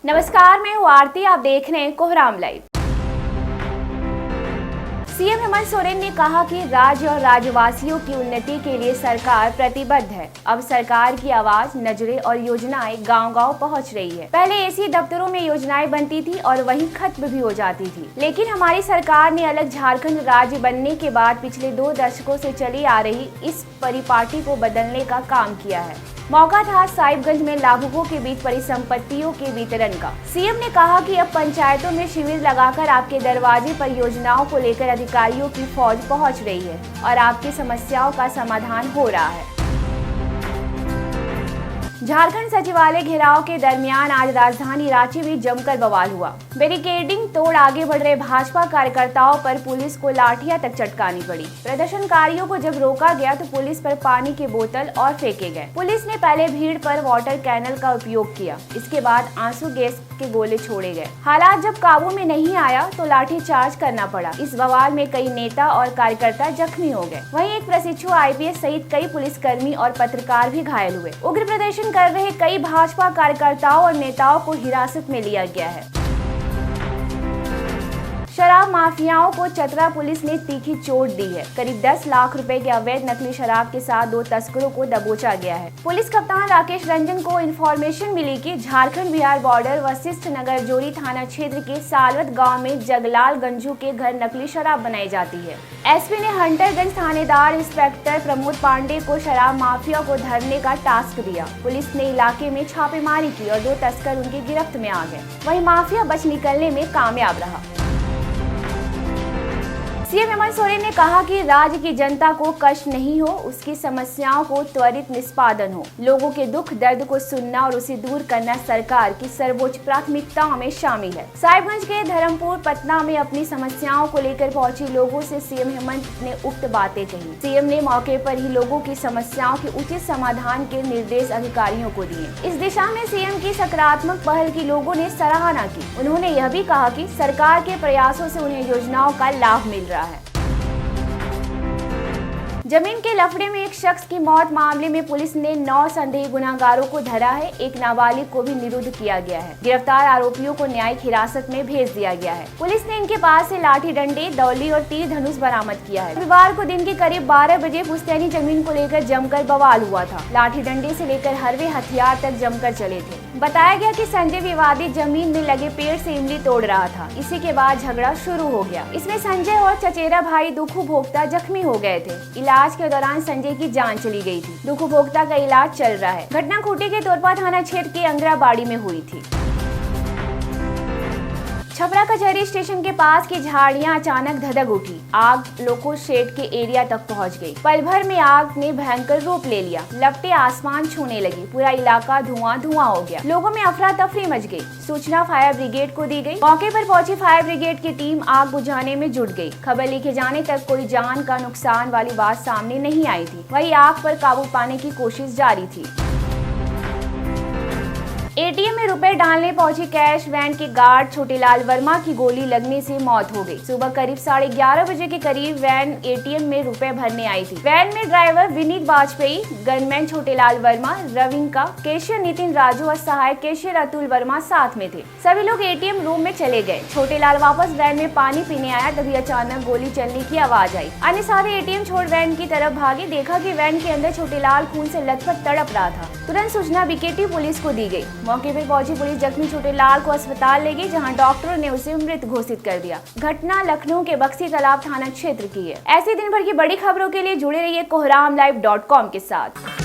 नमस्कार, मैं हूँ आरती। आप देख रहे हैं कोहराम लाइव। सीएम हेमंत सोरेन ने कहा कि राज्य और राज्यवासियों की उन्नति के लिए सरकार प्रतिबद्ध है। अब सरकार की आवाज, नजरें और योजनाएं गांव-गांव पहुंच रही है। पहले एसी दफ्तरों में योजनाएं बनती थी और वहीं खत्म भी हो जाती थी, लेकिन हमारी सरकार ने अलग झारखंड राज्य बनने के बाद पिछले 2 दशकों से चली आ रही इस परिपाटी को बदलने का काम किया है। मौका था साहिबगंज में लाभुकों के बीच परिसंपत्तियों के वितरण का। सीएम ने कहा कि अब पंचायतों में शिविर लगाकर आपके दरवाजे पर योजनाओं को लेकर अधिकारियों की फौज पहुंच रही है और आपकी समस्याओं का समाधान हो रहा है। झारखंड सचिवालय घेराव के दरमियान आज राजधानी रांची में जमकर बवाल हुआ। बैरिकेडिंग तोड़ आगे बढ़ रहे भाजपा कार्यकर्ताओं पर पुलिस को लाठियां तक चटकानी पड़ी। प्रदर्शनकारियों को जब रोका गया तो पुलिस पर पानी के बोतल और फेंके गए। पुलिस ने पहले भीड़ पर वाटर कैनल का उपयोग किया, इसके बाद आंसू गैस के गोले छोड़े गए। हालात जब काबू में नहीं आया तो लाठी चार्ज करना पड़ा। इस बवाल में कई नेता और कार्यकर्ता जख्मी हो गए। वहीं एक प्रशिक्षु आईपीएस सहित कई पुलिसकर्मी और पत्रकार भी घायल हुए। उग्र प्रदर्शन कर रहे कई भाजपा कार्यकर्ताओं और नेताओं को हिरासत में लिया गया है। शराब माफियाओं को चतरा पुलिस ने तीखी चोट दी है। करीब 10 लाख रुपए के अवैध नकली शराब के साथ 2 तस्करों को दबोचा गया है। पुलिस कप्तान राकेश रंजन को इन्फॉर्मेशन मिली कि झारखंड बिहार बॉर्डर वशिष्ठ नगर जोरी थाना क्षेत्र के सालवत गांव में जगलाल गंजू के घर नकली शराब बनाई जाती है। एसपी ने हंटरगंज थानेदार इंस्पेक्टर प्रमोद पांडे को शराब माफिया को धरने का टास्क दिया। पुलिस ने इलाके में छापेमारी की और 2 तस्कर उनकी गिरफ्त में आ गए। वहीं माफिया बच निकलने में कामयाब रहा। सीएम हेमंत सोरेन ने कहा कि राज्य की जनता को कष्ट नहीं हो, उसकी समस्याओं को त्वरित निष्पादन हो। लोगों के दुख दर्द को सुनना और उसे दूर करना सरकार की सर्वोच्च प्राथमिकताओं में शामिल है। साहिबगंज के धर्मपुर पटना में अपनी समस्याओं को लेकर पहुंचे लोगों से सीएम हेमंत ने उक्त बातें कही। सीएम ने मौके पर ही लोगों की समस्याओं के उचित समाधान के निर्देश अधिकारियों को दिए। इस दिशा में सीएम की सकारात्मक पहल की लोगों ने सराहना की। उन्होंने यह भी कहा कि सरकार के प्रयासों से उन्हें योजनाओं का लाभ मिल रहा है। जमीन के लफड़े में एक शख्स की मौत मामले में पुलिस ने 9 संदेही गुनाहगारों को धरा है। एक नाबालिग को भी निरुद्ध किया गया है। गिरफ्तार आरोपियों को न्यायिक हिरासत में भेज दिया गया है। पुलिस ने इनके पास से लाठी डंडे, दौली और तीर धनुष बरामद किया है। रविवार को दिन के करीब 12 बजे पुश्तैनी जमीन को लेकर जमकर बवाल हुआ था। लाठी डंडे से लेकर हरवे हथियार तक जमकर चले थे। बताया गया कि संजय विवादित जमीन में लगे पेड़ से इमली तोड़ रहा था। इसी के बाद झगड़ा शुरू हो गया। इसमें संजय और चचेरा भाई दुखू भोक्ता जख्मी हो गए थे। इलाज के दौरान संजय की जान चली गई थी। दुखू भोक्ता का इलाज चल रहा है। घटना खूंटी के तोरपा थाना क्षेत्र के अंगराबाड़ी में हुई थी। छपरा कचहरी स्टेशन के पास की झाड़ियां अचानक धधक उठी। आग लोको शेड के एरिया तक पहुंच गई। पल भर में आग ने भयंकर रूप ले लिया। लपटें आसमान छूने लगी। पूरा इलाका धुआं धुआं हो गया। लोगों में अफरा तफरी मच गई। सूचना फायर ब्रिगेड को दी गई। मौके पर पहुंची फायर ब्रिगेड की टीम आग बुझाने में जुट गई। खबर लिखे जाने तक कोई जान का नुकसान वाली बात सामने नहीं आई थी। वहीं आग पर काबू पाने की कोशिश जारी थी। एटीएम में रुपए डालने पहुंची कैश वैन के गार्ड छोटेलाल वर्मा की गोली लगने से मौत हो गई। सुबह करीब 11:30 बजे के करीब वैन एटीएम में रुपए भरने आई थी। वैन में driver Vineet Vajpayee, gunman Chhotelal Verma, Ravinka, cashier Nitin Raju और सहायक कैशियर अतुल वर्मा साथ में थे। सभी लोग एटीएम रूम में चले गए। छोटेलाल वापस वैन में पानी पीने आया, तभी अचानक गोली चलने की आवाज आई। अन्य सारे एटीएम छोड़ वैन की तरफ भागे। देखा कि वैन के अंदर छोटेलाल खून से लथपथ तड़प रहा था। तुरंत सूचना बीकेटी पुलिस को दी गई। मौके पर पहुंची पुलिस जख्मी छोटेलाल को अस्पताल ले गई, जहां डॉक्टरों ने उसे मृत घोषित कर दिया। घटना लखनऊ के बक्सी तालाब थाना क्षेत्र की है। ऐसी दिन भर की बड़ी खबरों के लिए जुड़े रहिए कोहरामलाइव.com के साथ।